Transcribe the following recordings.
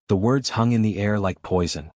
The words hung in the air like poison.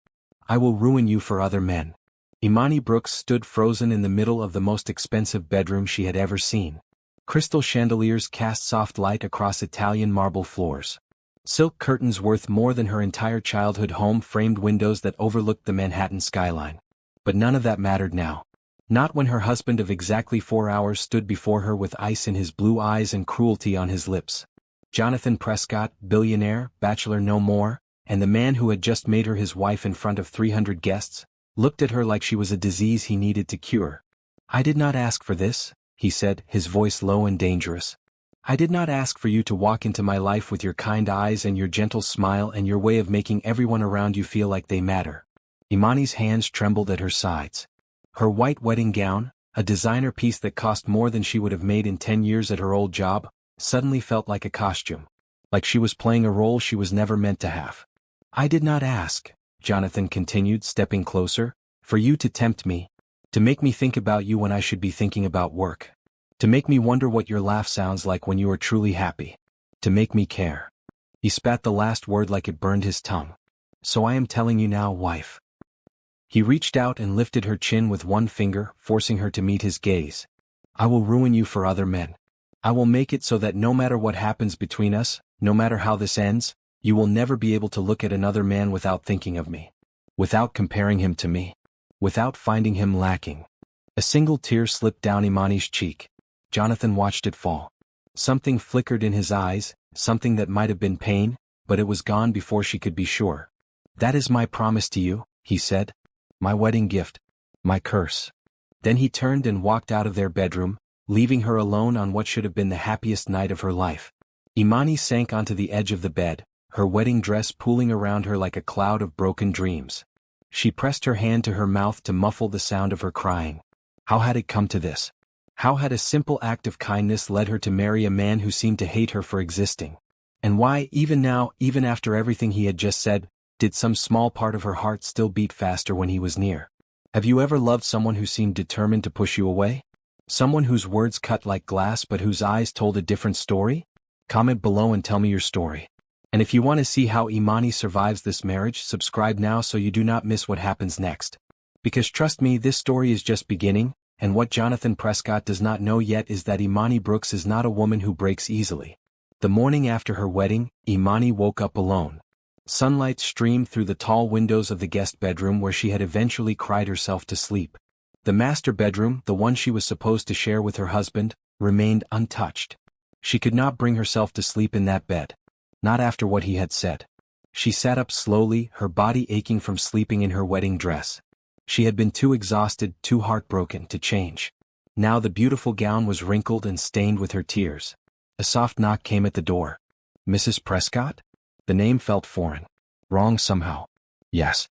I will ruin you for other men. Imani Brooks stood frozen in the middle of the most expensive bedroom she had ever seen. Crystal chandeliers cast soft light across Italian marble floors. Silk curtains worth more than her entire childhood home framed windows that overlooked the Manhattan skyline. But none of that mattered now. Not when her husband of exactly 4 hours stood before her with ice in his blue eyes and cruelty on his lips. Jonathan Prescott, billionaire, bachelor no more, and the man who had just made her his wife in front of 300 guests, looked at her like she was a disease he needed to cure. I did not ask for this, he said, his voice low and dangerous. I did not ask for you to walk into my life with your kind eyes and your gentle smile and your way of making everyone around you feel like they matter. Imani's hands trembled at her sides. Her white wedding gown, a designer piece that cost more than she would have made in 10 years at her old job, suddenly felt like a costume. Like she was playing a role she was never meant to have. I did not ask, Jonathan continued, stepping closer, for you to tempt me, to make me think about you when I should be thinking about work, to make me wonder what your laugh sounds like when you are truly happy, to make me care. He spat the last word like it burned his tongue. So I am telling you now, wife. He reached out and lifted her chin with one finger, forcing her to meet his gaze. I will ruin you for other men. I will make it so that no matter what happens between us, no matter how this ends, you will never be able to look at another man without thinking of me. Without comparing him to me. Without finding him lacking. A single tear slipped down Imani's cheek. Jonathan watched it fall. Something flickered in his eyes, something that might have been pain, but it was gone before she could be sure. That is my promise to you, he said. My wedding gift. My curse. Then he turned and walked out of their bedroom, leaving her alone on what should have been the happiest night of her life. Imani sank onto the edge of the bed, her wedding dress pooling around her like a cloud of broken dreams. She pressed her hand to her mouth to muffle the sound of her crying. How had it come to this? How had a simple act of kindness led her to marry a man who seemed to hate her for existing? And why, even now, even after everything he had just said, did some small part of her heart still beat faster when he was near? Have you ever loved someone who seemed determined to push you away? Someone whose words cut like glass but whose eyes told a different story? Comment below and tell me your story. And if you want to see how Imani survives this marriage, subscribe now so you do not miss what happens next. Because trust me, this story is just beginning, and what Jonathan Prescott does not know yet is that Imani Brooks is not a woman who breaks easily. The morning after her wedding, Imani woke up alone. Sunlight streamed through the tall windows of the guest bedroom where she had eventually cried herself to sleep. The master bedroom, the one she was supposed to share with her husband, remained untouched. She could not bring herself to sleep in that bed. Not after what he had said. She sat up slowly, her body aching from sleeping in her wedding dress. She had been too exhausted, too heartbroken to change. Now the beautiful gown was wrinkled and stained with her tears. A soft knock came at the door. Mrs. Prescott? The name felt foreign. Wrong somehow. Yes.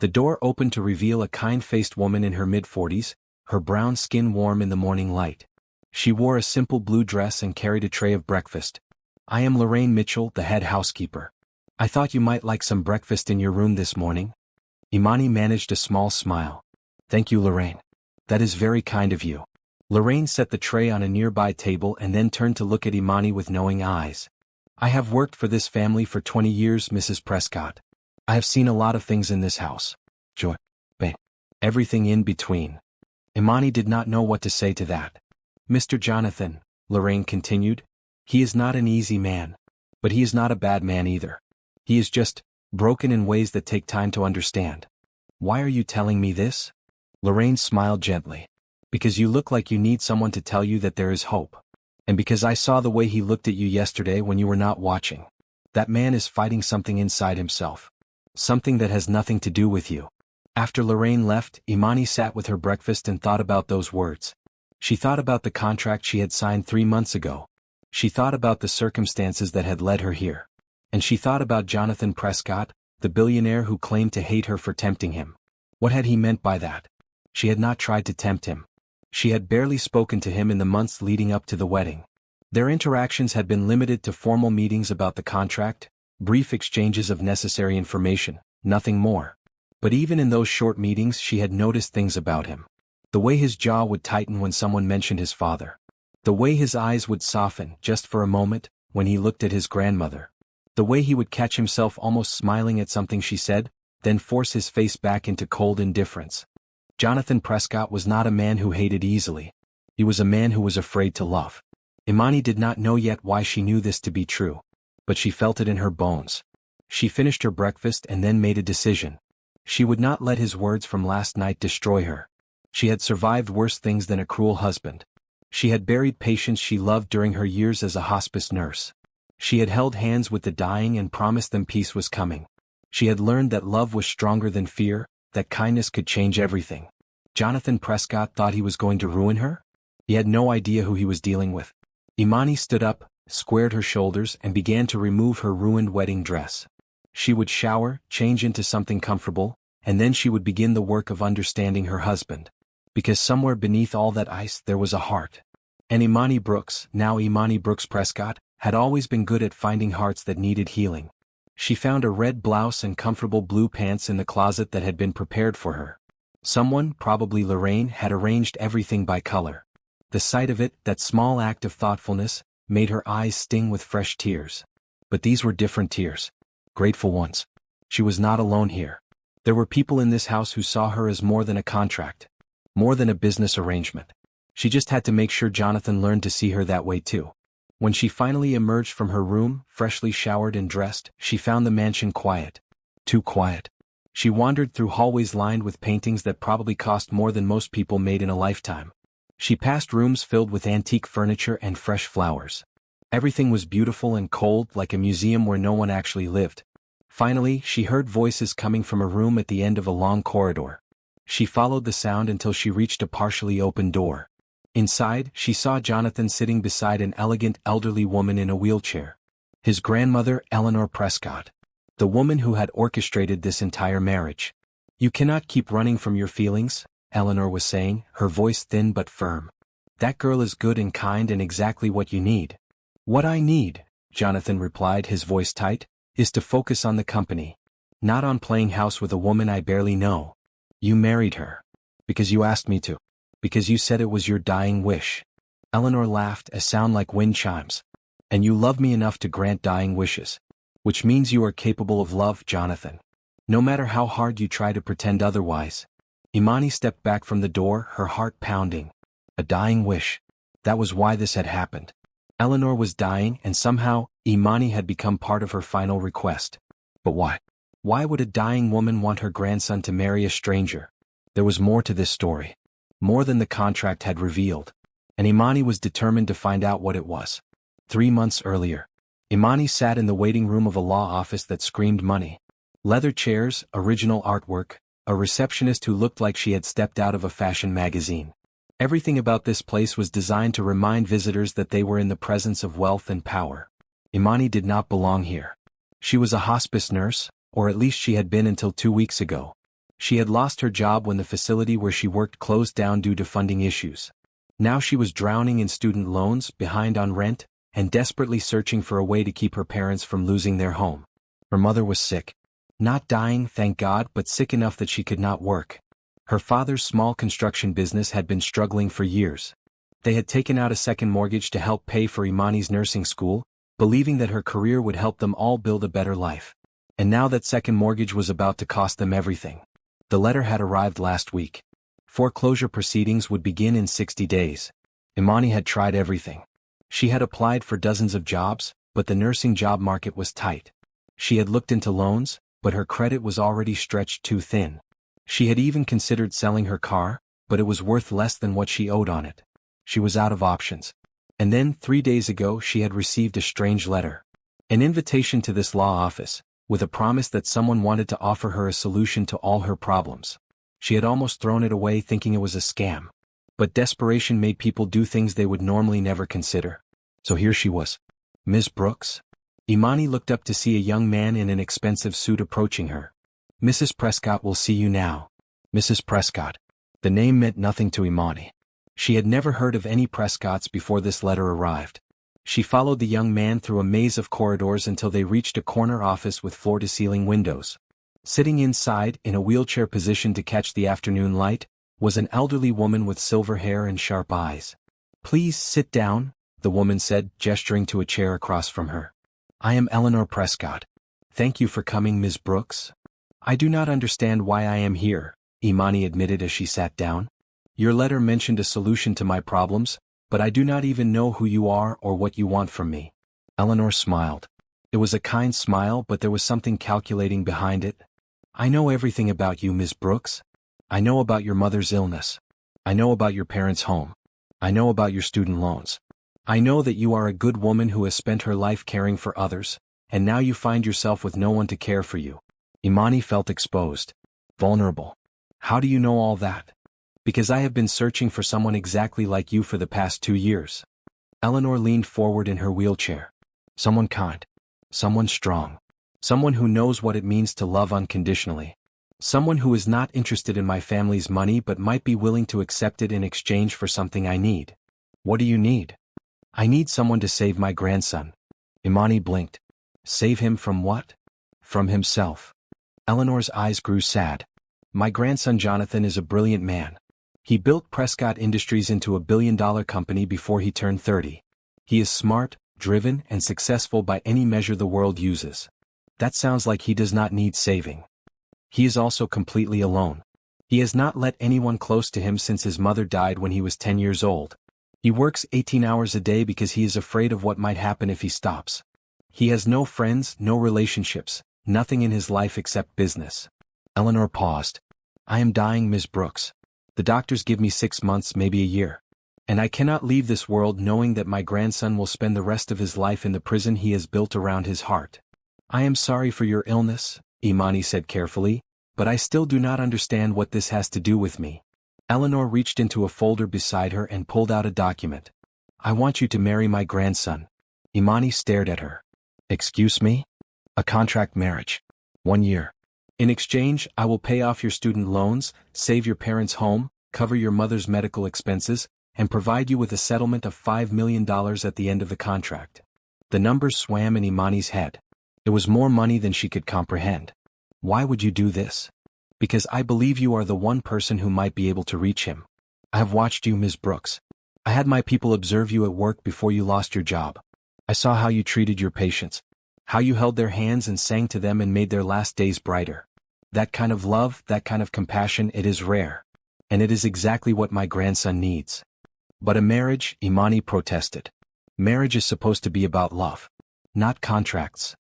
The door opened to reveal a kind-faced woman in her mid-40s, her brown skin warm in the morning light. She wore a simple blue dress and carried a tray of breakfast. I am Lorraine Mitchell, the head housekeeper. I thought you might like some breakfast in your room this morning. Imani managed a small smile. Thank you, Lorraine. That is very kind of you. Lorraine set the tray on a nearby table and then turned to look at Imani with knowing eyes. I have worked for this family for 20 years, Mrs. Prescott. I have seen a lot of things in this house. Joy. Pain. Everything in between. Imani did not know what to say to that. Mr. Jonathan, Lorraine continued, he is not an easy man. But he is not a bad man either. He is just broken in ways that take time to understand. Why are you telling me this? Lorraine smiled gently. Because you look like you need someone to tell you that there is hope. And because I saw the way he looked at you yesterday when you were not watching. That man is fighting something inside himself. Something that has nothing to do with you. After Lorraine left, Imani sat with her breakfast and thought about those words. She thought about the contract she had signed 3 months ago. She thought about the circumstances that had led her here. And she thought about Jonathan Prescott, the billionaire who claimed to hate her for tempting him. What had he meant by that? She had not tried to tempt him. She had barely spoken to him in the months leading up to the wedding. Their interactions had been limited to formal meetings about the contract, brief exchanges of necessary information, nothing more. But even in those short meetings she had noticed things about him. The way his jaw would tighten when someone mentioned his father. The way his eyes would soften, just for a moment, when he looked at his grandmother. The The way he would catch himself almost smiling at something she said, then force his face back into cold indifference. Jonathan Prescott was not a man who hated easily. He was a man who was afraid to love. Imani did not know yet why she knew this to be true, but she felt it in her bones. She finished her breakfast and then made a decision. She would not let his words from last night destroy her. She had survived worse things than a cruel husband. She had buried patients she loved during her years as a hospice nurse. She had held hands with the dying and promised them peace was coming. She had learned that love was stronger than fear, that kindness could change everything. Jonathan Prescott thought he was going to ruin her? He had no idea who he was dealing with. Imani stood up, squared her shoulders and began to remove her ruined wedding dress. She would shower, change into something comfortable, and then she would begin the work of understanding her husband. Because somewhere beneath all that ice there was a heart. And Imani Brooks, now Imani Brooks Prescott, had always been good at finding hearts that needed healing. She found a red blouse and comfortable blue pants in the closet that had been prepared for her. Someone, probably Lorraine, had arranged everything by color. The sight of it, that small act of thoughtfulness, made her eyes sting with fresh tears. But these were different tears. Grateful ones. She was not alone here. There were people in this house who saw her as more than a contract. More than a business arrangement. She just had to make sure Jonathan learned to see her that way too. When she finally emerged from her room, freshly showered and dressed, she found the mansion quiet. Too quiet. She wandered through hallways lined with paintings that probably cost more than most people made in a lifetime. She passed rooms filled with antique furniture and fresh flowers. Everything was beautiful and cold, like a museum where no one actually lived. Finally, she heard voices coming from a room at the end of a long corridor. She followed the sound until she reached a partially open door. Inside, she saw Jonathan sitting beside an elegant elderly woman in a wheelchair. His grandmother, Eleanor Prescott. The woman who had orchestrated this entire marriage. "You cannot keep running from your feelings," Eleanor was saying, her voice thin but firm. "That girl is good and kind and exactly what you need." "What I need," Jonathan replied, his voice tight, "is to focus on the company. Not on playing house with a woman I barely know." "You married her. Because you asked me to. Because you said it was your dying wish." Eleanor laughed, a sound like wind chimes. "And you love me enough to grant dying wishes. Which means you are capable of love, Jonathan. No matter how hard you try to pretend otherwise." Imani stepped back from the door, her heart pounding. A dying wish. That was why this had happened. Eleanor was dying and somehow, Imani had become part of her final request. But why? Why would a dying woman want her grandson to marry a stranger? There was more to this story. More than the contract had revealed. And Imani was determined to find out what it was. 3 months earlier, Imani sat in the waiting room of a law office that screamed money. Leather chairs, original artwork, a receptionist who looked like she had stepped out of a fashion magazine. Everything about this place was designed to remind visitors that they were in the presence of wealth and power. Imani did not belong here. She was a hospice nurse, or at least she had been until 2 weeks ago. She had lost her job when the facility where she worked closed down due to funding issues. Now she was drowning in student loans, behind on rent, and desperately searching for a way to keep her parents from losing their home. Her mother was sick. Not dying, thank God, but sick enough that she could not work. Her father's small construction business had been struggling for years. They had taken out a second mortgage to help pay for Imani's nursing school, believing that her career would help them all build a better life. And now that second mortgage was about to cost them everything. The letter had arrived last week. Foreclosure proceedings would begin in 60 days. Imani had tried everything. She had applied for dozens of jobs, but the nursing job market was tight. She had looked into loans, but her credit was already stretched too thin. She had even considered selling her car, but it was worth less than what she owed on it. She was out of options. And then, 3 days ago, she had received a strange letter. An invitation to this law office, with a promise that someone wanted to offer her a solution to all her problems. She had almost thrown it away thinking it was a scam. But desperation made people do things they would normally never consider. So here she was. "Ms. Brooks?" Imani looked up to see a young man in an expensive suit approaching her. "Mrs. Prescott will see you now." Mrs. Prescott. The name meant nothing to Imani. She had never heard of any Prescotts before this letter arrived. She followed the young man through a maze of corridors until they reached a corner office with floor-to-ceiling windows. Sitting inside, in a wheelchair position to catch the afternoon light, was an elderly woman with silver hair and sharp eyes. "Please sit down," the woman said, gesturing to a chair across from her. I am Eleanor Prescott. Thank you for coming, Ms. Brooks. I do not understand why I am here, Imani admitted as she sat down. Your letter mentioned a solution to my problems, but I do not even know who you are or what you want from me. Eleanor smiled. It was a kind smile, but there was something calculating behind it. I know everything about you, Ms. Brooks. I know about your mother's illness. I know about your parents' home. I know about your student loans. I know that you are a good woman who has spent her life caring for others, and now you find yourself with no one to care for you. Imani felt exposed, vulnerable. How do you know all that? Because I have been searching for someone exactly like you for the past 2 years. Eleanor leaned forward in her wheelchair. Someone kind. Someone strong. Someone who knows what it means to love unconditionally. Someone who is not interested in my family's money but might be willing to accept it in exchange for something I need. What do you need? I need someone to save my grandson. Imani blinked. Save him from what? From himself. Eleanor's eyes grew sad. My grandson Jonathan is a brilliant man. He built Prescott Industries into a billion-dollar company before he turned 30. He is smart, driven, and successful by any measure the world uses. That sounds like he does not need saving. He is also completely alone. He has not let anyone close to him since his mother died when he was 10 years old. He works 18 hours a day because he is afraid of what might happen if he stops. He has no friends, no relationships, nothing in his life except business. Eleanor paused. I am dying, Ms. Brooks. The doctors give me 6 months, maybe a year. And I cannot leave this world knowing that my grandson will spend the rest of his life in the prison he has built around his heart. I am sorry for your illness, Imani said carefully, but I still do not understand what this has to do with me. Eleanor reached into a folder beside her and pulled out a document. I want you to marry my grandson. Imani stared at her. Excuse me? A contract marriage. 1 year. In exchange, I will pay off your student loans, save your parents' home, cover your mother's medical expenses, and provide you with a settlement of $5 million at the end of the contract. The numbers swam in Imani's head. It was more money than she could comprehend. Why would you do this? Because I believe you are the one person who might be able to reach him. I have watched you, Ms. Brooks. I had my people observe you at work before you lost your job. I saw how you treated your patients, how you held their hands and sang to them and made their last days brighter. That kind of love, that kind of compassion, it is rare. And it is exactly what my grandson needs. But a marriage, Imani protested. Marriage is supposed to be about love, not contracts.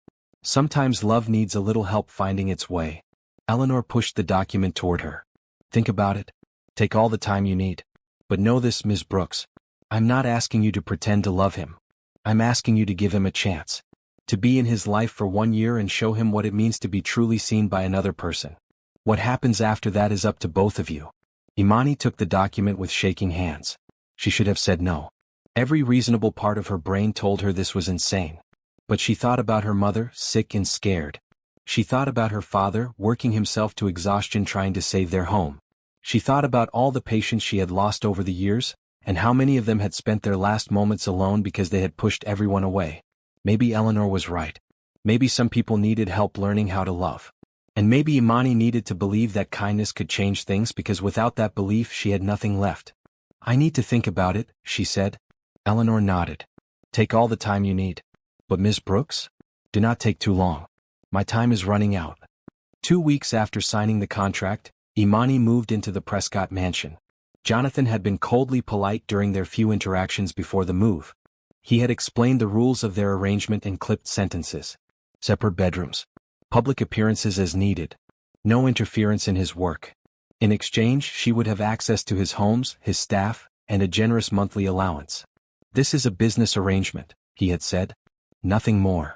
Sometimes love needs a little help finding its way. Eleanor pushed the document toward her. Think about it. Take all the time you need. But know this, Ms. Brooks. I'm not asking you to pretend to love him. I'm asking you to give him a chance. To be in his life for 1 year and show him what it means to be truly seen by another person. What happens after that is up to both of you. Imani took the document with shaking hands. She should have said no. Every reasonable part of her brain told her this was insane. But she thought about her mother, sick and scared. She thought about her father, working himself to exhaustion trying to save their home. She thought about all the patients she had lost over the years, and how many of them had spent their last moments alone because they had pushed everyone away. Maybe Eleanor was right. Maybe some people needed help learning how to love. And maybe Imani needed to believe that kindness could change things because without that belief she had nothing left. I need to think about it, she said. Eleanor nodded. Take all the time you need. But Ms. Brooks? Do not take too long. My time is running out. 2 weeks after signing the contract, Imani moved into the Prescott mansion. Jonathan had been coldly polite during their few interactions before the move. He had explained the rules of their arrangement in clipped sentences. Separate bedrooms. Public appearances as needed. No interference in his work. In exchange, she would have access to his homes, his staff, and a generous monthly allowance. This is a business arrangement, he had said. Nothing more.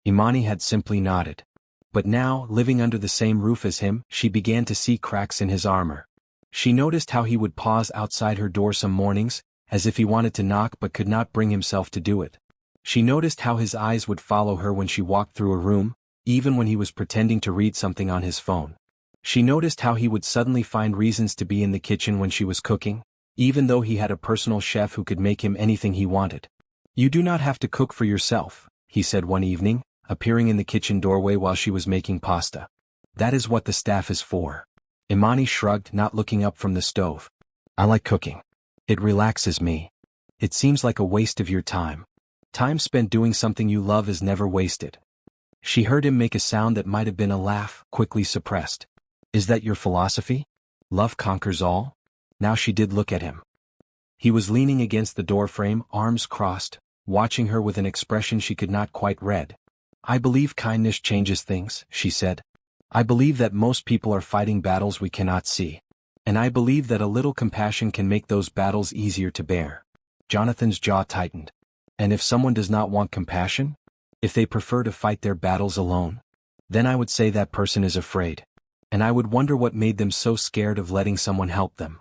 Imani had simply nodded. But now, living under the same roof as him, she began to see cracks in his armor. She noticed how he would pause outside her door some mornings, as if he wanted to knock but could not bring himself to do it. She noticed how his eyes would follow her when she walked through a room, even when he was pretending to read something on his phone. She noticed how he would suddenly find reasons to be in the kitchen when she was cooking, even though he had a personal chef who could make him anything he wanted. You do not have to cook for yourself, he said one evening, appearing in the kitchen doorway while she was making pasta. That is what the staff is for. Imani shrugged, not looking up from the stove. I like cooking. It relaxes me. It seems like a waste of your time. Time spent doing something you love is never wasted. She heard him make a sound that might have been a laugh, quickly suppressed. Is that your philosophy? Love conquers all? Now she did look at him. He was leaning against the doorframe, arms crossed, watching her with an expression she could not quite read. I believe kindness changes things, she said. I believe that most people are fighting battles we cannot see. And I believe that a little compassion can make those battles easier to bear. Jonathan's jaw tightened. And if someone does not want compassion? If they prefer to fight their battles alone? Then I would say that person is afraid. And I would wonder what made them so scared of letting someone help them.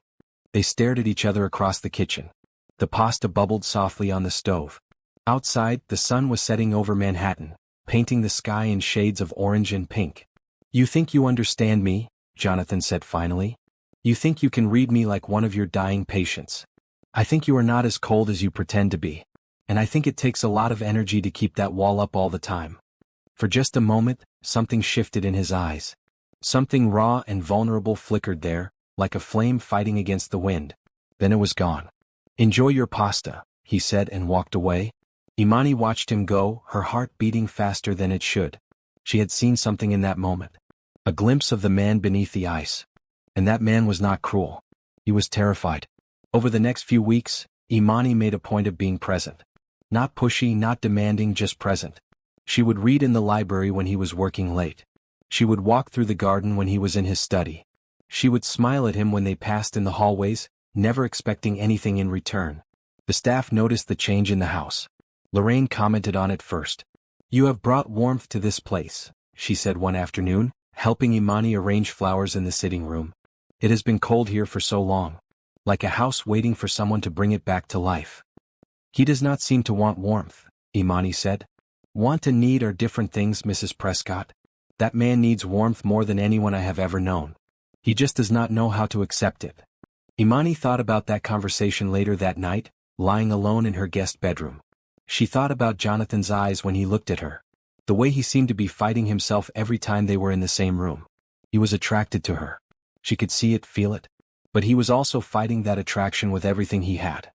They stared at each other across the kitchen. The pasta bubbled softly on the stove. Outside, the sun was setting over Manhattan, painting the sky in shades of orange and pink. You think you understand me, Jonathan said finally. You think you can read me like one of your dying patients. I think you are not as cold as you pretend to be. And I think it takes a lot of energy to keep that wall up all the time. For just a moment, something shifted in his eyes. Something raw and vulnerable flickered there, like a flame fighting against the wind. Then it was gone. Enjoy your pasta, he said and walked away. Imani watched him go, her heart beating faster than it should. She had seen something in that moment. A glimpse of the man beneath the ice. And that man was not cruel. He was terrified. Over the next few weeks, Imani made a point of being present. Not pushy, not demanding, just present. She would read in the library when he was working late. She would walk through the garden when he was in his study. She would smile at him when they passed in the hallways, never expecting anything in return. The staff noticed the change in the house. Lorraine commented on it first. You have brought warmth to this place, she said one afternoon, helping Imani arrange flowers in the sitting room. It has been cold here for so long. Like a house waiting for someone to bring it back to life. He does not seem to want warmth, Imani said. Want and need are different things, Mrs. Prescott. That man needs warmth more than anyone I have ever known. He just does not know how to accept it. Imani thought about that conversation later that night, lying alone in her guest bedroom. She thought about Jonathan's eyes when he looked at her. The way he seemed to be fighting himself every time they were in the same room. He was attracted to her. She could see it, feel it. But he was also fighting that attraction with everything he had.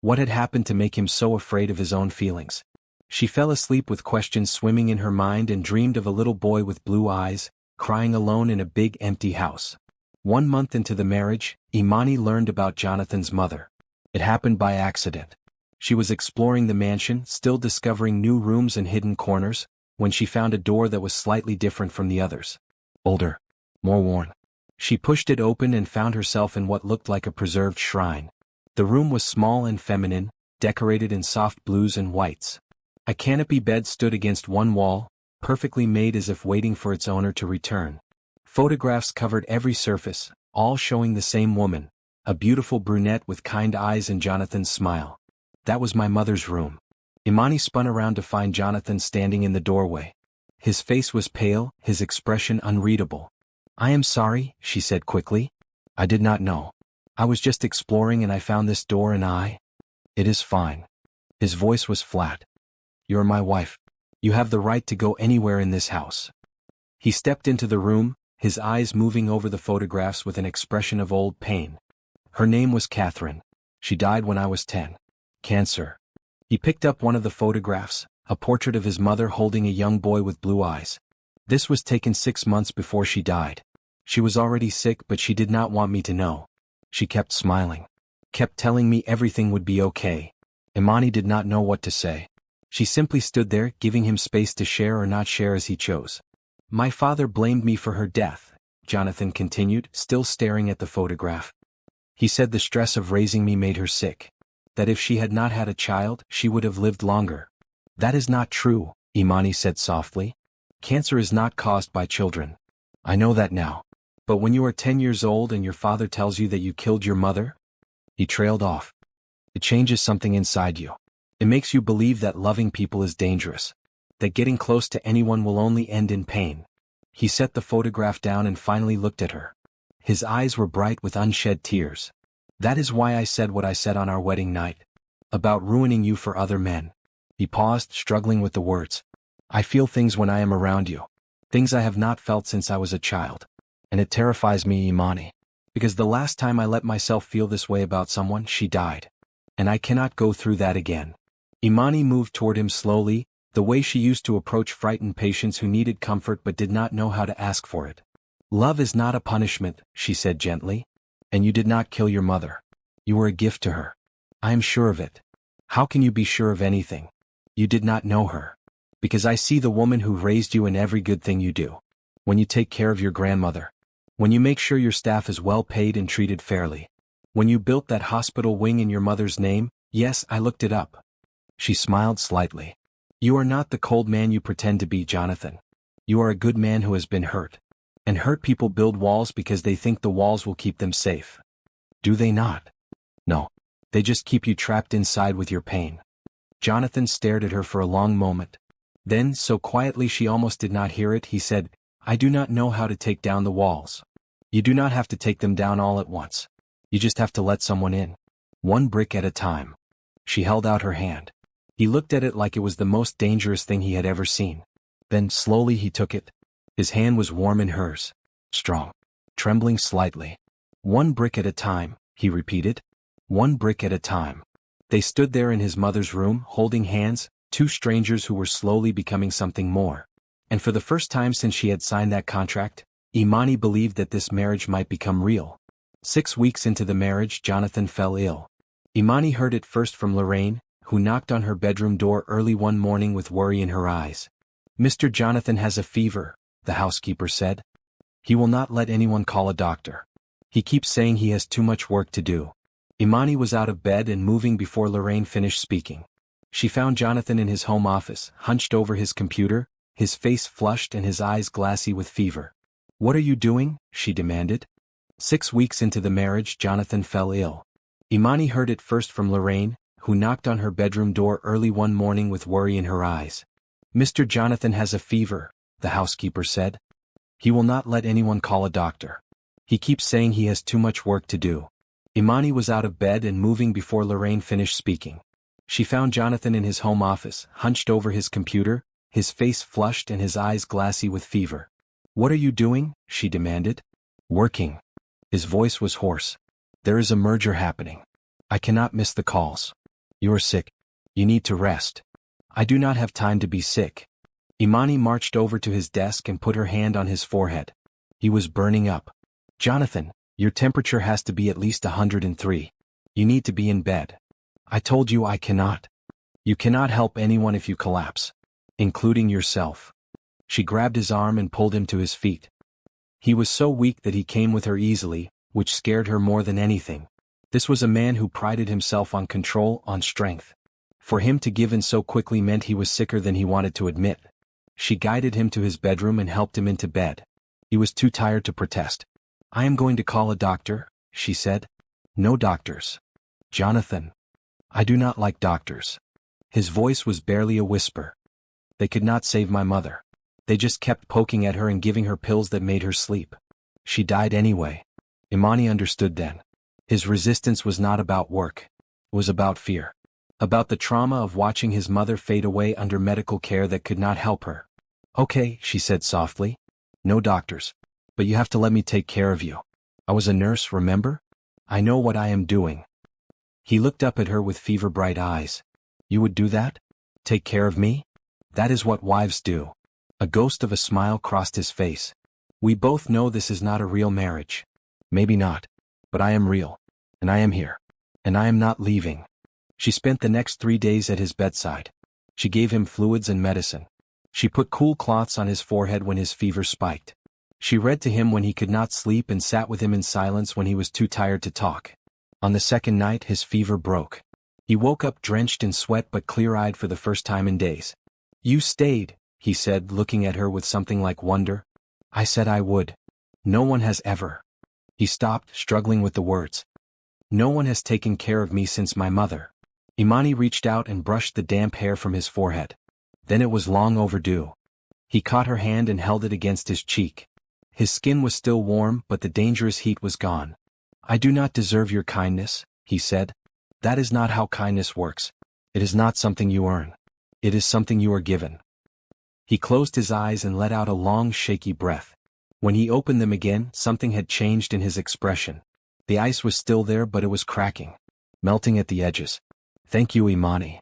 What had happened to make him so afraid of his own feelings? She fell asleep with questions swimming in her mind and dreamed of a little boy with blue eyes, crying alone in a big empty house. 1 month into the marriage, Imani learned about Jonathan's mother. It happened by accident. She was exploring the mansion, still discovering new rooms and hidden corners, when she found a door that was slightly different from the others. Older. More worn. She pushed it open and found herself in what looked like a preserved shrine. The room was small and feminine, decorated in soft blues and whites. A canopy bed stood against one wall, perfectly made as if waiting for its owner to return. Photographs covered every surface, all showing the same woman, a beautiful brunette with kind eyes and Jonathan's smile. That was my mother's room. Imani spun around to find Jonathan standing in the doorway. His face was pale, his expression unreadable. I am sorry, she said quickly. I did not know. I was just exploring and I found this door and It is fine. His voice was flat. You're my wife. You have the right to go anywhere in this house. He stepped into the room, his eyes moving over the photographs with an expression of old pain. Her name was Catherine. She died when I was 10. Cancer. He picked up one of the photographs, a portrait of his mother holding a young boy with blue eyes. This was taken 6 months before she died. She was already sick, but she did not want me to know. She kept smiling. Kept telling me everything would be okay. Imani did not know what to say. She simply stood there, giving him space to share or not share as he chose. My father blamed me for her death, Jonathan continued, still staring at the photograph. He said the stress of raising me made her sick. That if she had not had a child, she would have lived longer. That is not true, Imani said softly. Cancer is not caused by children. I know that now. But when you are 10 years old and your father tells you that you killed your mother? He trailed off. It changes something inside you. It makes you believe that loving people is dangerous. That getting close to anyone will only end in pain. He set the photograph down and finally looked at her. His eyes were bright with unshed tears. That is why I said what I said on our wedding night. About ruining you for other men. He paused, struggling with the words. I feel things when I am around you. Things I have not felt since I was a child. And it terrifies me, Imani. Because the last time I let myself feel this way about someone, she died. And I cannot go through that again. Imani moved toward him slowly, the way she used to approach frightened patients who needed comfort but did not know how to ask for it. "Love is not a punishment," she said gently. "And you did not kill your mother. You were a gift to her. I am sure of it." "How can you be sure of anything? You did not know her." "Because I see the woman who raised you in every good thing you do. When you take care of your grandmother. When you make sure your staff is well paid and treated fairly. When you built that hospital wing in your mother's name." "Yes, I looked it up." She smiled slightly. "You are not the cold man you pretend to be, Jonathan. You are a good man who has been hurt. And hurt people build walls because they think the walls will keep them safe. Do they not? No. They just keep you trapped inside with your pain." Jonathan stared at her for a long moment. Then, so quietly she almost did not hear it, he said, "I do not know how to take down the walls." "You do not have to take them down all at once. You just have to let someone in. One brick at a time." She held out her hand. He looked at it like it was the most dangerous thing he had ever seen. Then, slowly he took it. His hand was warm in hers. Strong. Trembling slightly. "One brick at a time," he repeated. "One brick at a time." They stood there in his mother's room, holding hands, two strangers who were slowly becoming something more. And for the first time since she had signed that contract, Imani believed that this marriage might become real. 6 weeks into the marriage, Jonathan fell ill. Imani heard it first from Lorraine, who knocked on her bedroom door early one morning with worry in her eyes. "Mr. Jonathan has a fever," the housekeeper said. "He will not let anyone call a doctor. He keeps saying he has too much work to do." Imani was out of bed and moving before Lorraine finished speaking. She found Jonathan in his home office, hunched over his computer, his face flushed and his eyes glassy with fever. "What are you doing?" she demanded. 6 weeks into the marriage, Jonathan fell ill. Imani heard it first from Lorraine, who knocked on her bedroom door early one morning with worry in her eyes. "Mr. Jonathan has a fever," the housekeeper said. "He will not let anyone call a doctor. He keeps saying he has too much work to do." Imani was out of bed and moving before Lorraine finished speaking. She found Jonathan in his home office, hunched over his computer, his face flushed and his eyes glassy with fever. "What are you doing?" she demanded. "Working." His voice was hoarse. "There is a merger happening. I cannot miss the calls. You are sick. You need to rest." "I do not have time to be sick." Imani marched over to his desk and put her hand on his forehead. He was burning up. "Jonathan, your temperature has to be at least 103. You need to be in bed." "I told you I cannot." "You cannot help anyone if you collapse. Including yourself." She grabbed his arm and pulled him to his feet. He was so weak that he came with her easily, which scared her more than anything. This was a man who prided himself on control, on strength. For him to give in so quickly meant he was sicker than he wanted to admit. She guided him to his bedroom and helped him into bed. He was too tired to protest. "I am going to call a doctor," she said. "No doctors." "Jonathan. I do not like doctors." His voice was barely a whisper. "They could not save my mother. They just kept poking at her and giving her pills that made her sleep. She died anyway." Imani understood then. His resistance was not about work. It was about fear. About the trauma of watching his mother fade away under medical care that could not help her. "Okay," she said softly. "No doctors. But you have to let me take care of you. I was a nurse, remember? I know what I am doing." He looked up at her with fever-bright eyes. "You would do that? Take care of me? That is what wives do." A ghost of a smile crossed his face. "We both know this is not a real marriage." "Maybe not. But I am real. And I am here. And I am not leaving." She spent the next 3 days at his bedside. She gave him fluids and medicine. She put cool cloths on his forehead when his fever spiked. She read to him when he could not sleep and sat with him in silence when he was too tired to talk. On the second night, his fever broke. He woke up drenched in sweat but clear-eyed for the first time in days. "You stayed," he said, looking at her with something like wonder. "I said I would. No one has ever." He stopped, struggling with the words. "No one has taken care of me since my mother." Imani reached out and brushed the damp hair from his forehead. Then it was long overdue. He caught her hand and held it against his cheek. His skin was still warm, but the dangerous heat was gone. "I do not deserve your kindness," he said. "That is not how kindness works. It is not something you earn. It is something you are given." He closed his eyes and let out a long, shaky breath. When he opened them again, something had changed in his expression. The ice was still there, but it was cracking, melting at the edges. "Thank you, Imani."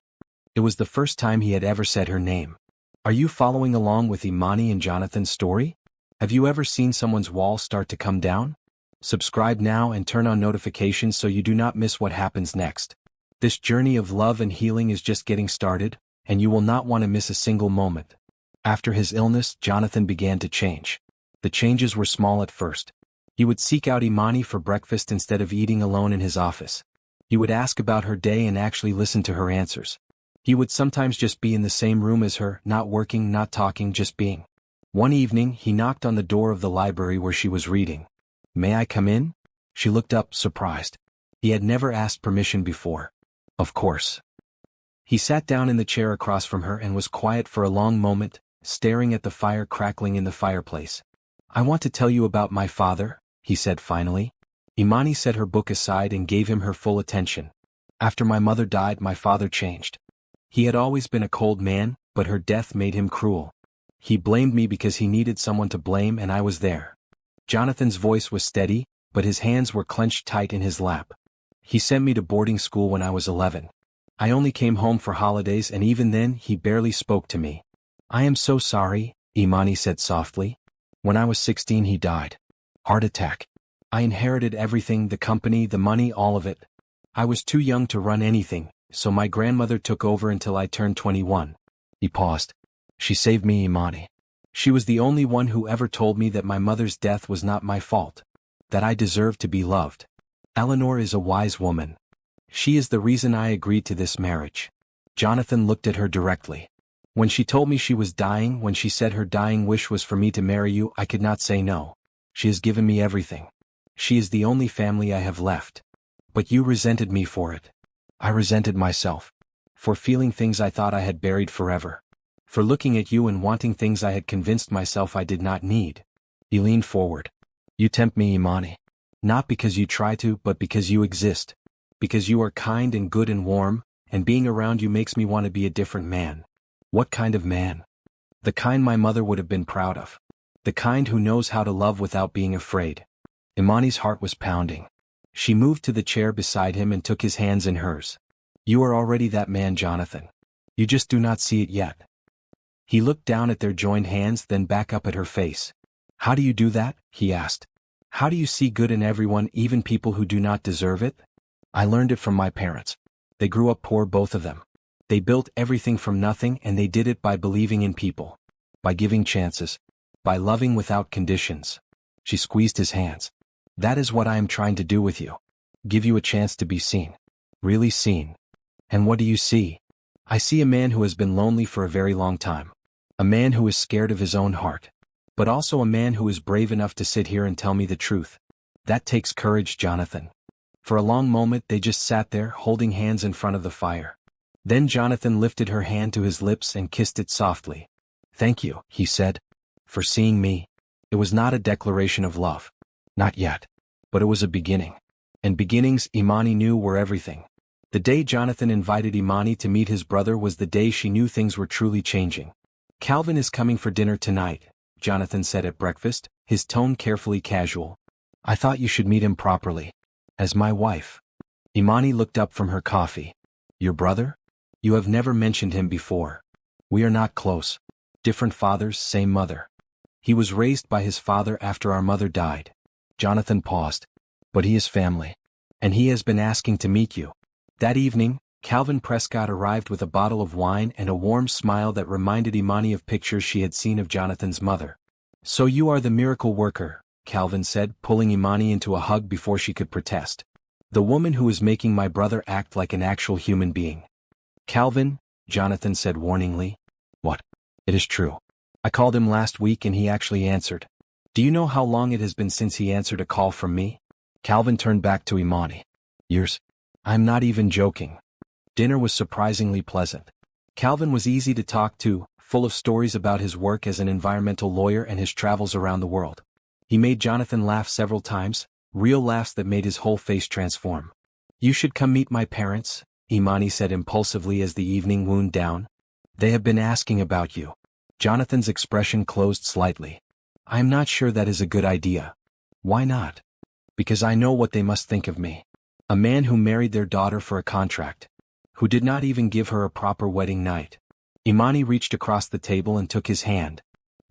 It was the first time he had ever said her name. Are you following along with Imani and Jonathan's story? Have you ever seen someone's wall start to come down? Subscribe now and turn on notifications so you do not miss what happens next. This journey of love and healing is just getting started, and you will not want to miss a single moment. After his illness, Jonathan began to change. The changes were small at first. He would seek out Imani for breakfast instead of eating alone in his office. He would ask about her day and actually listen to her answers. He would sometimes just be in the same room as her, not working, not talking, just being. One evening, he knocked on the door of the library where she was reading. "May I come in?" She looked up, surprised. He had never asked permission before. Of course. He sat down in the chair across from her and was quiet for a long moment, staring at the fire crackling in the fireplace. "I want to tell you about my father," he said finally. Imani set her book aside and gave him her full attention. "After my mother died, my father changed. He had always been a cold man, but her death made him cruel. He blamed me because he needed someone to blame and I was there." Jonathan's voice was steady, but his hands were clenched tight in his lap. "He sent me to boarding school when I was 11. I only came home for holidays and even then he barely spoke to me." "I am so sorry," Imani said softly. "When I was 16 he died. Heart attack. I inherited everything, the company, the money, all of it. I was too young to run anything, so my grandmother took over until I turned 21. He paused. "She saved me, Imani. She was the only one who ever told me that my mother's death was not my fault, that I deserved to be loved. Eleanor is a wise woman. She is the reason I agreed to this marriage." Jonathan looked at her directly. "When she told me she was dying, when she said her dying wish was for me to marry you, I could not say no. She has given me everything. She is the only family I have left. But you resented me for it. I resented myself. For feeling things I thought I had buried forever. For looking at you and wanting things I had convinced myself I did not need." He leaned forward. "You tempt me, Imani. Not because you try to, but because you exist. Because you are kind and good and warm, and being around you makes me want to be a different man." "What kind of man?" "The kind my mother would have been proud of. The kind who knows how to love without being afraid." Imani's heart was pounding. She moved to the chair beside him and took his hands in hers. "You are already that man, Jonathan. You just do not see it yet." He looked down at their joined hands, then back up at her face. "How do you do that?" he asked. "How do you see good in everyone, even people who do not deserve it?" "I learned it from my parents. They grew up poor, both of them. They built everything from nothing, and they did it by believing in people. By giving chances. By loving without conditions." She squeezed his hands. "That is what I am trying to do with you. Give you a chance to be seen. Really seen." "And what do you see?" "I see a man who has been lonely for a very long time. A man who is scared of his own heart. But also a man who is brave enough to sit here and tell me the truth. That takes courage, Jonathan." For a long moment they just sat there, holding hands in front of the fire. Then Jonathan lifted her hand to his lips and kissed it softly. "Thank you," he said, "for seeing me." It was not a declaration of love. Not yet. But it was a beginning. And beginnings, Imani knew, were everything. The day Jonathan invited Imani to meet his brother was the day she knew things were truly changing. "Calvin is coming for dinner tonight," Jonathan said at breakfast, his tone carefully casual. "I thought you should meet him properly. As my wife." Imani looked up from her coffee. "Your brother? You have never mentioned him before." "We are not close. Different fathers, same mother. He was raised by his father after our mother died." Jonathan paused. "But he is family. And he has been asking to meet you." That evening, Calvin Prescott arrived with a bottle of wine and a warm smile that reminded Imani of pictures she had seen of Jonathan's mother. "So you are the miracle worker," Calvin said, pulling Imani into a hug before she could protest. "The woman who is making my brother act like an actual human being." "Calvin," Jonathan said warningly. "What?" "It is true. I called him last week and he actually answered. Do you know how long it has been since he answered a call from me?" Calvin turned back to Imani. "Years. I'm not even joking." Dinner was surprisingly pleasant. Calvin was easy to talk to, full of stories about his work as an environmental lawyer and his travels around the world. He made Jonathan laugh several times, real laughs that made his whole face transform. "You should come meet my parents," Imani said impulsively as the evening wound down. "They have been asking about you." Jonathan's expression closed slightly. "I am not sure that is a good idea." "Why not?" "Because I know what they must think of me. A man who married their daughter for a contract. who did not even give her a proper wedding night. Imani reached across the table and took his hand.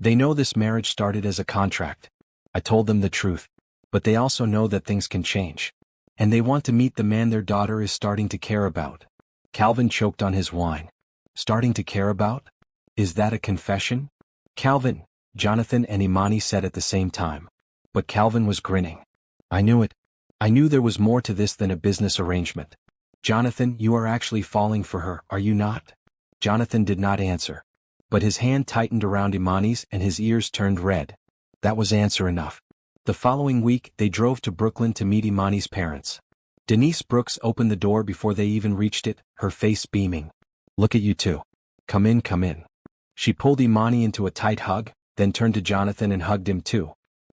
They know this marriage started as a contract. I told them the truth. But they also know that things can change. And they want to meet the man their daughter is starting to care about. Calvin choked on his wine. Starting to care about? Is that a confession? Calvin, Jonathan and Imani said at the same time. But Calvin was grinning. I knew it. I knew there was more to this than a business arrangement. Jonathan, you are actually falling for her, are you not? Jonathan did not answer. But his hand tightened around Imani's and his ears turned red. That was answer enough. The following week, they drove to Brooklyn to meet Imani's parents. Denise Brooks opened the door before they even reached it, her face beaming. Look at you two. Come in, come in. She pulled Imani into a tight hug, then turned to Jonathan and hugged him too.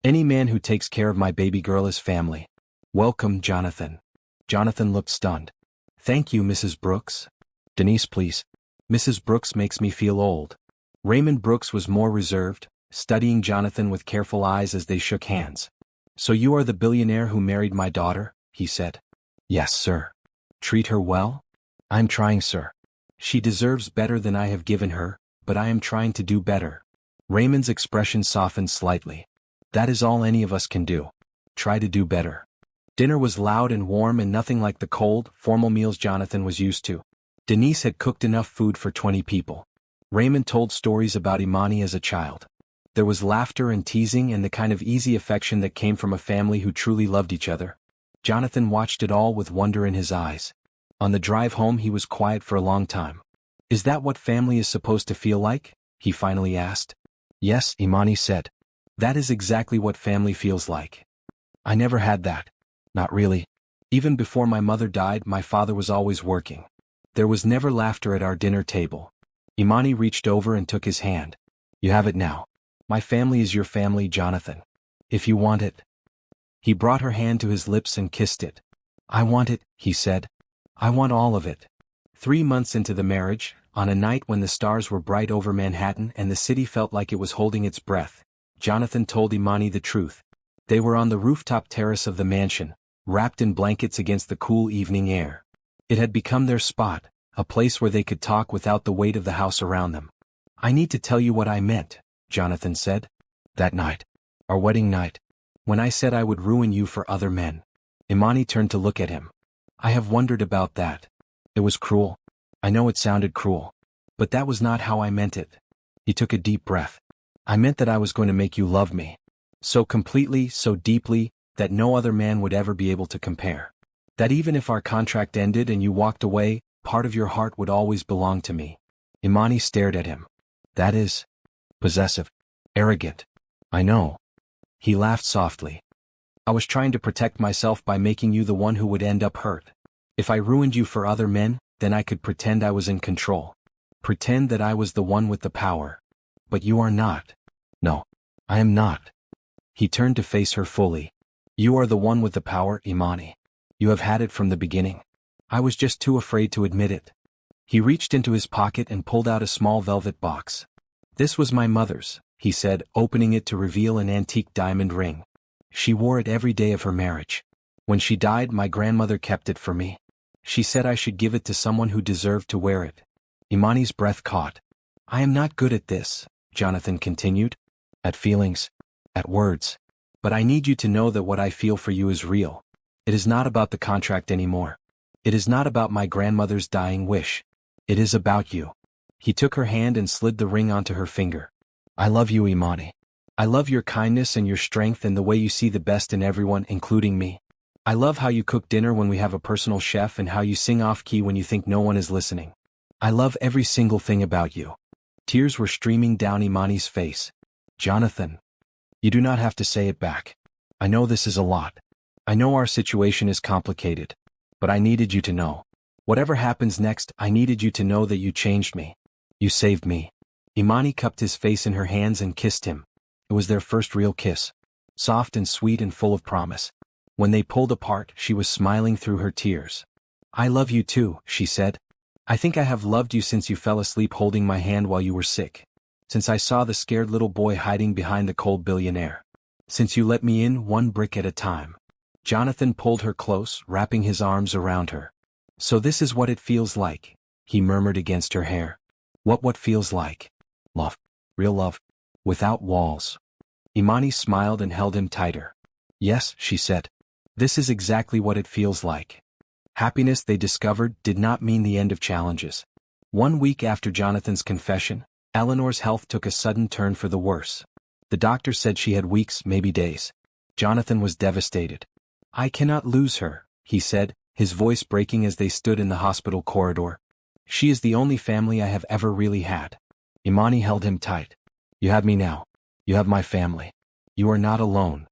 Any man who takes care of my baby girl is family. Welcome, Jonathan. Jonathan looked stunned. Thank you, Mrs. Brooks. Denise, please. Mrs. Brooks makes me feel old. Raymond Brooks was more reserved, studying Jonathan with careful eyes as they shook hands. So you are the billionaire who married my daughter, he said. Yes, sir. Treat her well? I'm trying, sir. She deserves better than I have given her, but I am trying to do better. Raymond's expression softened slightly. That is all any of us can do. Try to do better. Dinner was loud and warm and nothing like the cold, formal meals Jonathan was used to. Denise had cooked enough food for 20 people. Raymond told stories about Imani as a child. There was laughter and teasing and the kind of easy affection that came from a family who truly loved each other. Jonathan watched it all with wonder in his eyes. On the drive home he was quiet for a long time. Is that what family is supposed to feel like? He finally asked. Yes, Imani said. That is exactly what family feels like. I never had that. Not really. Even before my mother died, my father was always working. There was never laughter at our dinner table. Imani reached over and took his hand. You have it now. My family is your family, Jonathan. If you want it. He brought her hand to his lips and kissed it. I want it, he said. I want all of it. 3 months into the marriage, on a night when the stars were bright over Manhattan and the city felt like it was holding its breath, Jonathan told Imani the truth. They were on the rooftop terrace of the mansion, wrapped in blankets against the cool evening air. It had become their spot, a place where they could talk without the weight of the house around them. I need to tell you what I meant, Jonathan said. That night. Our wedding night. When I said I would ruin you for other men. Imani turned to look at him. I have wondered about that. It was cruel. I know it sounded cruel. But that was not how I meant it. He took a deep breath. I meant that I was going to make you love me. So completely, so deeply, that no other man would ever be able to compare. That even if our contract ended and you walked away, part of your heart would always belong to me. Imani stared at him. That is possessive. Arrogant. I know. He laughed softly. I was trying to protect myself by making you the one who would end up hurt. If I ruined you for other men, then I could pretend I was in control. Pretend that I was the one with the power. But you are not. No, I am not. He turned to face her fully. You are the one with the power, Imani. You have had it from the beginning. I was just too afraid to admit it. He reached into his pocket and pulled out a small velvet box. This was my mother's, he said, opening it to reveal an antique diamond ring. She wore it every day of her marriage. When she died, my grandmother kept it for me. She said I should give it to someone who deserved to wear it. Imani's breath caught. I am not good at this, Jonathan continued. At feelings. At words. But I need you to know that what I feel for you is real. It is not about the contract anymore. It is not about my grandmother's dying wish. It is about you. He took her hand and slid the ring onto her finger. I love you, Imani. I love your kindness and your strength and the way you see the best in everyone, including me. I love how you cook dinner when we have a personal chef and how you sing off-key when you think no one is listening. I love every single thing about you. Tears were streaming down Imani's face. Jonathan. You do not have to say it back. I know this is a lot. I know our situation is complicated. But I needed you to know. Whatever happens next, I needed you to know that you changed me. You saved me. Imani cupped his face in her hands and kissed him. It was their first real kiss. Soft and sweet and full of promise. When they pulled apart, she was smiling through her tears. I love you too, she said. I think I have loved you since you fell asleep holding my hand while you were sick. Since I saw the scared little boy hiding behind the cold billionaire. Since you let me in one brick at a time. Jonathan pulled her close, wrapping his arms around her. So this is what it feels like, he murmured against her hair. What feels like? Love. Real love. Without walls. Imani smiled and held him tighter. Yes, she said. This is exactly what it feels like. Happiness, they discovered, did not mean the end of challenges. 1 week after Jonathan's confession, Eleanor's health took a sudden turn for the worse. The doctor said she had weeks, maybe days. Jonathan was devastated. I cannot lose her, he said, his voice breaking as they stood in the hospital corridor. She is the only family I have ever really had. Imani held him tight. You have me now. You have my family. You are not alone.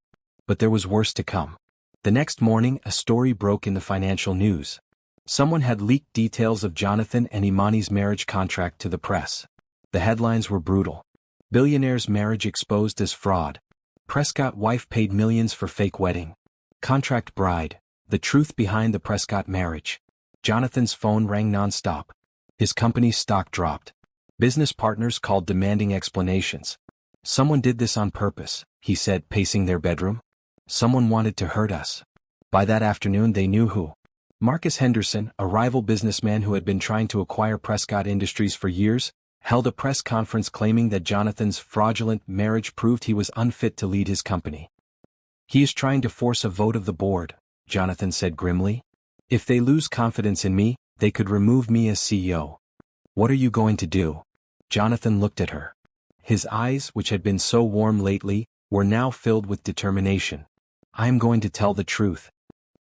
But there was worse to come. The next morning, a story broke in the financial news. Someone had leaked details of Jonathan and Imani's marriage contract to the press. The headlines were brutal. Billionaire's marriage exposed as fraud. Prescott wife paid millions for fake wedding. Contract bride. The truth behind the Prescott marriage. Jonathan's phone rang nonstop. His company's stock dropped. Business partners called demanding explanations. Someone did this on purpose, he said, pacing their bedroom. Someone wanted to hurt us. By that afternoon they knew who. Marcus Henderson, a rival businessman who had been trying to acquire Prescott Industries for years, held a press conference claiming that Jonathan's fraudulent marriage proved he was unfit to lead his company. He is trying to force a vote of the board, Jonathan said grimly. If they lose confidence in me, they could remove me as CEO. What are you going to do? Jonathan looked at her. His eyes, which had been so warm lately, were now filled with determination. I am going to tell the truth.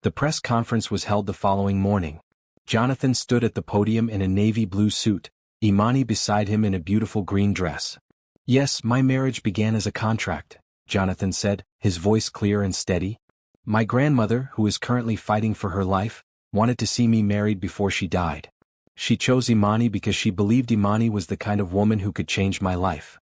The press conference was held the following morning. Jonathan stood at the podium in a navy blue suit, Imani beside him in a beautiful green dress. Yes, my marriage began as a contract, Jonathan said, his voice clear and steady. My grandmother, who is currently fighting for her life, wanted to see me married before she died. She chose Imani because she believed Imani was the kind of woman who could change my life.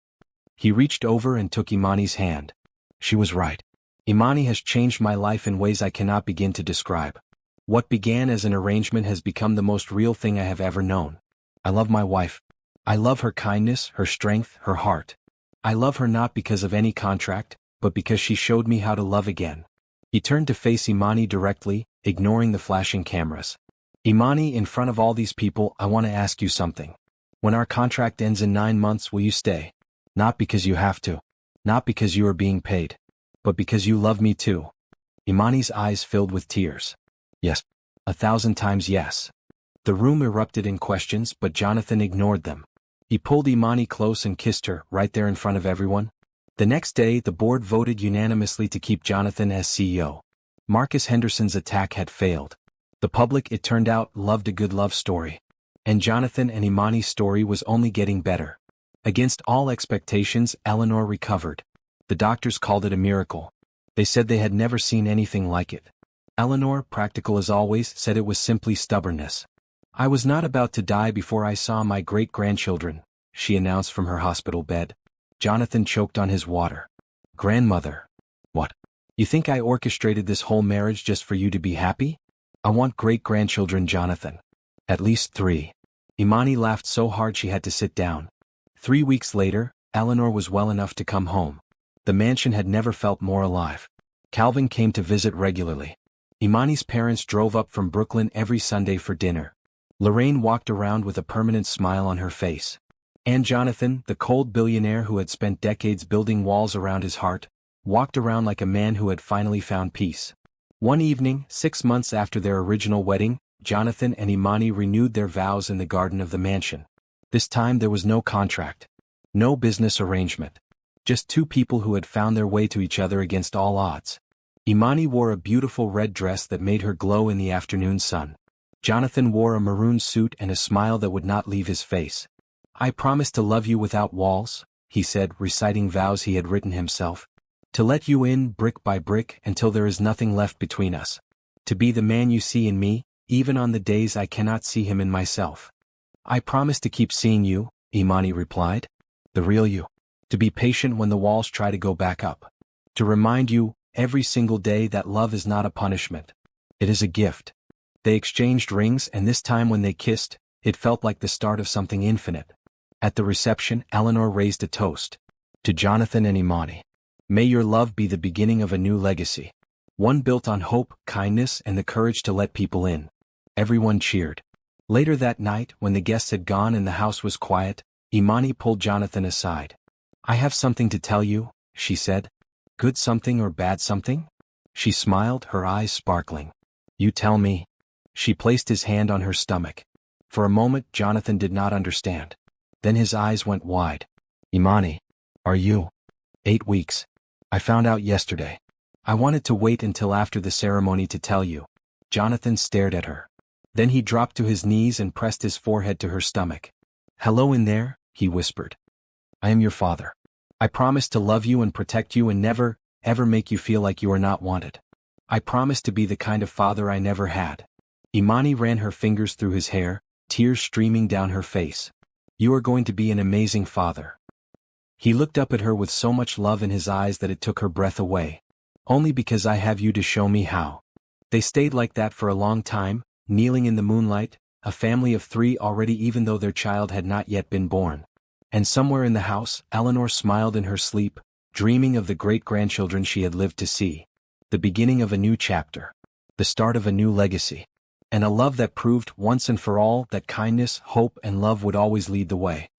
He reached over and took Imani's hand. She was right. Imani has changed my life in ways I cannot begin to describe. What began as an arrangement has become the most real thing I have ever known. I love my wife. I love her kindness, her strength, her heart. I love her not because of any contract, but because she showed me how to love again. He turned to face Imani directly, ignoring the flashing cameras. Imani, in front of all these people, I want to ask you something. When our contract ends in 9 months, will you stay? Not because you have to. Not because you are being paid. But because you love me too. Imani's eyes filled with tears. Yes. 1,000 times yes. The room erupted in questions, but Jonathan ignored them. He pulled Imani close and kissed her, right there in front of everyone. The next day, the board voted unanimously to keep Jonathan as CEO. Marcus Henderson's attack had failed. The public, it turned out, loved a good love story. And Jonathan and Imani's story was only getting better. Against all expectations, Eleanor recovered. The doctors called it a miracle. They said they had never seen anything like it. Eleanor, practical as always, said it was simply stubbornness. I was not about to die before I saw my great-grandchildren, she announced from her hospital bed. Jonathan choked on his water. Grandmother. What? You think I orchestrated this whole marriage just for you to be happy? I want great-grandchildren, Jonathan. At least 3. Imani laughed so hard she had to sit down. 3 weeks later, Eleanor was well enough to come home. The mansion had never felt more alive. Calvin came to visit regularly. Imani's parents drove up from Brooklyn every Sunday for dinner. Lorraine walked around with a permanent smile on her face. And Jonathan, the cold billionaire who had spent decades building walls around his heart, walked around like a man who had finally found peace. One evening, 6 months after their original wedding, Jonathan and Imani renewed their vows in the garden of the mansion. This time there was no contract. No business arrangement. Just 2 people who had found their way to each other against all odds. Imani wore a beautiful red dress that made her glow in the afternoon sun. Jonathan wore a maroon suit and a smile that would not leave his face. I promise to love you without walls, he said, reciting vows he had written himself. To let you in brick by brick until there is nothing left between us. To be the man you see in me, even on the days I cannot see him in myself. I promise to keep seeing you, Imani replied. The real you. To be patient when the walls try to go back up. To remind you, every single day, that love is not a punishment. It is a gift. They exchanged rings, and this time when they kissed, it felt like the start of something infinite. At the reception, Eleanor raised a toast. To Jonathan and Imani. May your love be the beginning of a new legacy. One built on hope, kindness, and the courage to let people in. Everyone cheered. Later that night, when the guests had gone and the house was quiet, Imani pulled Jonathan aside. "I have something to tell you," she said. "Good something or bad something?" She smiled, her eyes sparkling. "You tell me." She placed his hand on her stomach. For a moment Jonathan did not understand. Then his eyes went wide. "Imani, are you?" 8 weeks. I found out yesterday. I wanted to wait until after the ceremony to tell you." Jonathan stared at her. Then he dropped to his knees and pressed his forehead to her stomach. "Hello in there," he whispered. "I am your father. I promise to love you and protect you and never, ever make you feel like you are not wanted. I promise to be the kind of father I never had." Imani ran her fingers through his hair, tears streaming down her face. "You are going to be an amazing father." He looked up at her with so much love in his eyes that it took her breath away. "Only because I have you to show me how." They stayed like that for a long time, kneeling in the moonlight, a family of 3 already even though their child had not yet been born. And somewhere in the house, Eleanor smiled in her sleep, dreaming of the great-grandchildren she had lived to see. The beginning of a new chapter. The start of a new legacy. And a love that proved once and for all that kindness, hope and love would always lead the way.